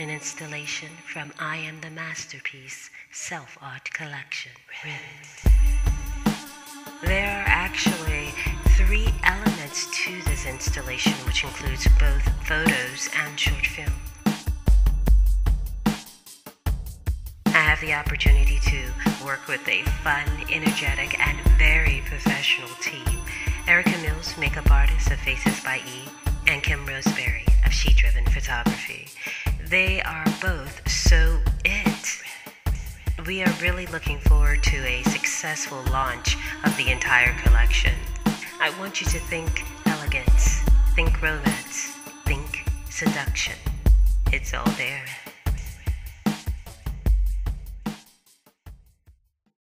an installation from I Am the Masterpiece Self-Art Collection, RIVET. There are actually 3 elements to this installation, which includes both photos and short film. I have the opportunity to work with a fun, energetic, and very professional team. Erica Mills, makeup artist of Faces by E, and Kim Roseberry of SHEdriven photography. They are both so it. We are really looking forward to a successful launch of the entire collection. I want you to think elegance, think romance, think seduction. It's all there.